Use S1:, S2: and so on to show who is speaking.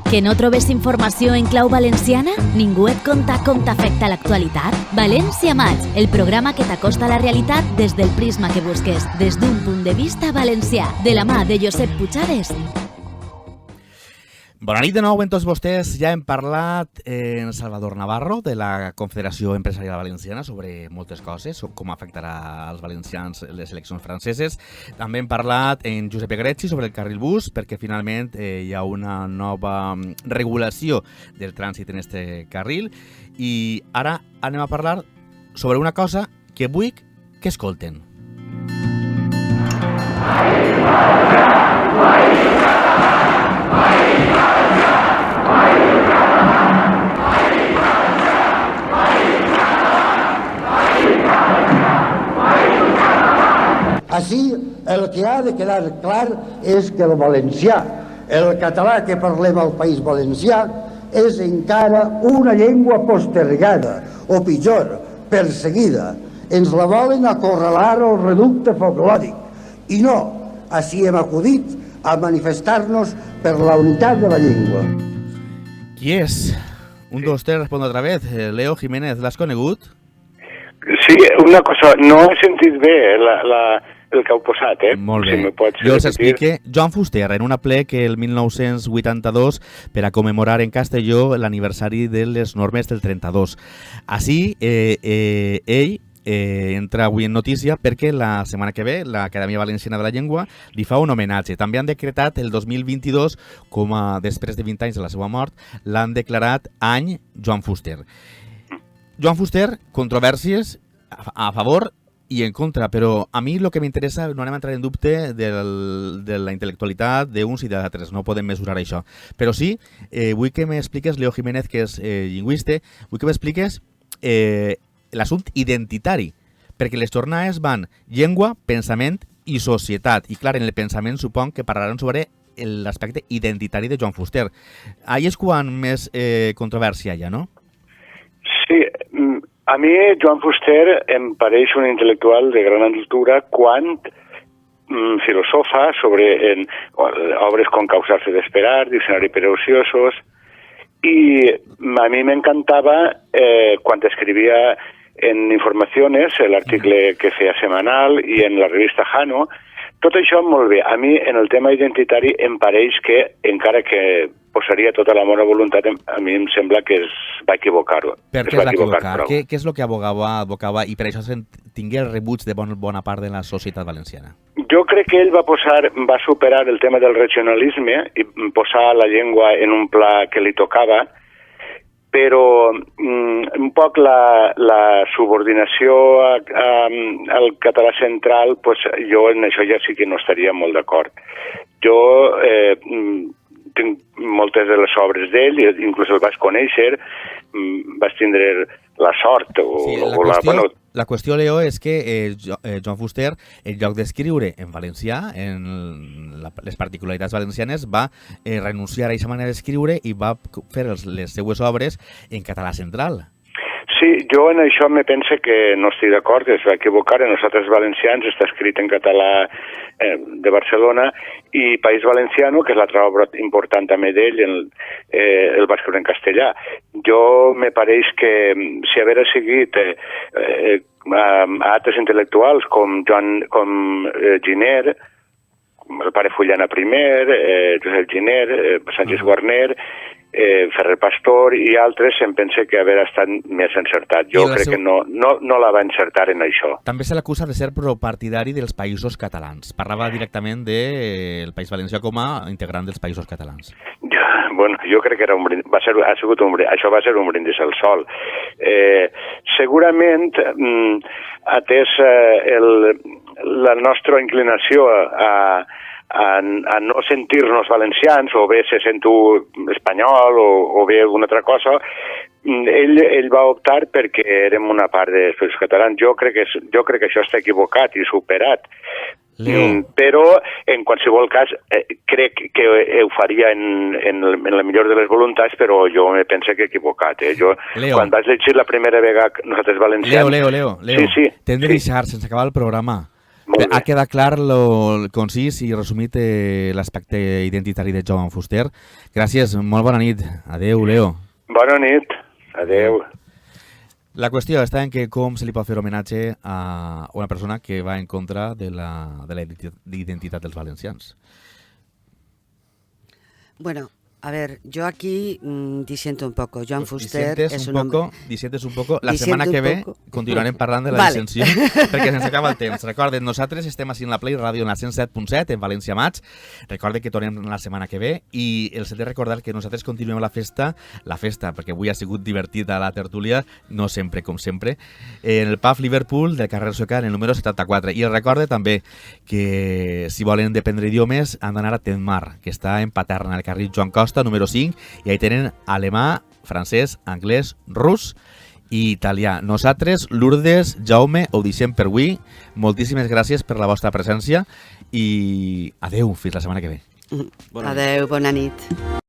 S1: Que no trobes informació en clau valenciana? Ningú et conta com t'afecta l'actualitat? València Maig, el programa que t'acosta a la realitat des del prisma que busques, des d'un punt de vista valencià, de la mà de Josep Puigades.
S2: Bona nit de nou amb tots vostès. Ja hem parlat en Salvador Navarro de la Confederació Empresarial Valenciana sobre moltes coses, com afectarà als valencians les eleccions franceses. També hem parlat en Josep Egrechi sobre el carril bus, perquè finalment hi ha una nova regulació del trànsit en este carril. I ara anem a parlar sobre una cosa que vull que escolten.
S3: Així, el que ha de quedar clar és que el valencià, el català que parlem al País Valencià, és encara una llengua postergada, o pitjor, perseguida. Ens la volen acorralar al reducte folclòric. I no, així hem acudit a manifestar-nos per la unitat de la llengua.
S2: Qui és? Un, dos, tres, respondo otra vez. Leo Jiménez, l'has conegut?
S4: Sí, una cosa, no he sentit bé el que heu posat,
S2: Molt bé.
S4: Si me pots
S2: Jo us
S4: repetir.
S2: explique. Joan Fuster, en una plec el 1982 per a commemorar en Castelló l'aniversari de les normes del 32. Així, ell entra avui en notícia perquè la setmana que ve l'Acadèmia Valenciana de la Llengua li fa un homenatge. També han decretat el 2022, com a després de 20 anys de la seva mort, l'han declarat any Joan Fuster. Joan Fuster, controvèrsies a favor i en contra, però a mi el que m'interessa, no anem a entrar en dubte de la intel·lectualitat d'uns i d'altres, no podem mesurar això. Però sí, vull que m'expliques, Leo Jiménez, que és lingüista, vull que m'expliques l'assumpte identitari, perquè les jornades van llengua, pensament i societat. I clar, en el pensament supon que parlaran sobre l'aspecte identitari de Joan Fuster. Ahí és quan més controvèrsia hi ha, no?
S4: Sí, a mi Joan Fuster em pareix un intel·lectual de gran altura quan filosofa sobre obres com Causarse d'esperar, Diccionari per ociosos, i a mi m'encantava quan escrivia en Informaciones, l'article que feia setmanal, i en la revista Jano. Tot això molt bé. A mi, en el tema identitari, em pareix que, encara que posaria tota la bona voluntat, a mi em sembla que es va equivocar-ho.
S2: Per què es va equivocar? Què és el que advocava i per això tingué el rebuig de bona part de la societat valenciana?
S4: Jo crec que ell va superar el tema del regionalisme i posar la llengua en un pla que li tocava, però un poc la subordinació al català central, pues, jo en això ja sí que no estaria molt d'acord. Jo tinc moltes de les obres d'ell, inclús el vaig conèixer, vaig tindre la sort.
S2: La qüestió, Leo, és que Joan Fuster, en lloc d'escriure en valencià, en les particularitats valencianes, va renunciar a aquesta manera d'escriure i va fer les seues obres en català central.
S4: Sí, jo en això me pense que no estic d'acord, es va equivocar. En Nosaltres Valencians està escrit en català de Barcelona, i País Valenciano, que és l'altra obra important també d'ell, el va escriure en castellà. Jo me pareix que si haguera seguit altres intel·lectuals com Giner, el pare Fullana I, Josep Giner, Sánchez Guarner, Ferrer Pastor i altres, em pense que haver estat més encertat. Jo crec que no la va encertar en això.
S2: També se l'acusa de ser propartidari dels països catalans. Parlava directament del País Valencià com a integrant dels països catalans.
S4: Bueno, jo crec que això va ser un brindis al sol. Segurament, atès la nostra inclinació a no sentir-nos valencians, o bé se sent espanyol o bé alguna altra cosa, ell va optar perquè érem una part dels països catalans. Jo crec que això està equivocat i superat. Però, en qualsevol cas, crec que ho faria en la millor de les voluntats, però jo me penso que equivocat. Quan vaig llegir la primera vegada Nosaltres Valencians...
S2: Leo,
S4: sí.
S2: t'hem de deixar, sense acabar el programa.
S4: Molt
S2: Ha
S4: bé.
S2: quedat clar el concís i resumit l'aspecte identitari de Joan Fuster. Gràcies, molt bona nit. Adeu, Leo.
S4: Bona nit. Adeu.
S2: La qüestió està en que com se li pot fer homenatge a una persona que va en contra de la identitat dels valencians.
S5: Bueno, a ver, yo aquí disiento un poco. Joan Fuster es un hombre...
S2: Disientes un poco. La
S5: Disiento
S2: setmana
S5: un
S2: que ve
S5: poco.
S2: continuarem parlant de la
S5: Vale.
S2: dissensió perquè se'ns acaba el temps. Recorden, nosaltres estem així en la Play Ràdio en la 107.7 en València Maig. Recorde que tornem la setmana que ve i els he de recordar que nosaltres continuem la festa, perquè avui ha sigut divertida la tertúlia, no sempre com sempre, en el pub Liverpool del carrer Sueca en el número 74. I els recorde també que si volen aprendre idiomes han d'anar a Tenmar, que està en Paterna, al carrer Joan Costa, número 5, i ahí tenen alemà, francès, anglès, rus i italià. Nosaltres, Lourdes, Jaume, ho deixem per avui. Moltíssimes gràcies per la vostra presència i adeu, fins la setmana que ve.
S5: Adeu, bona nit.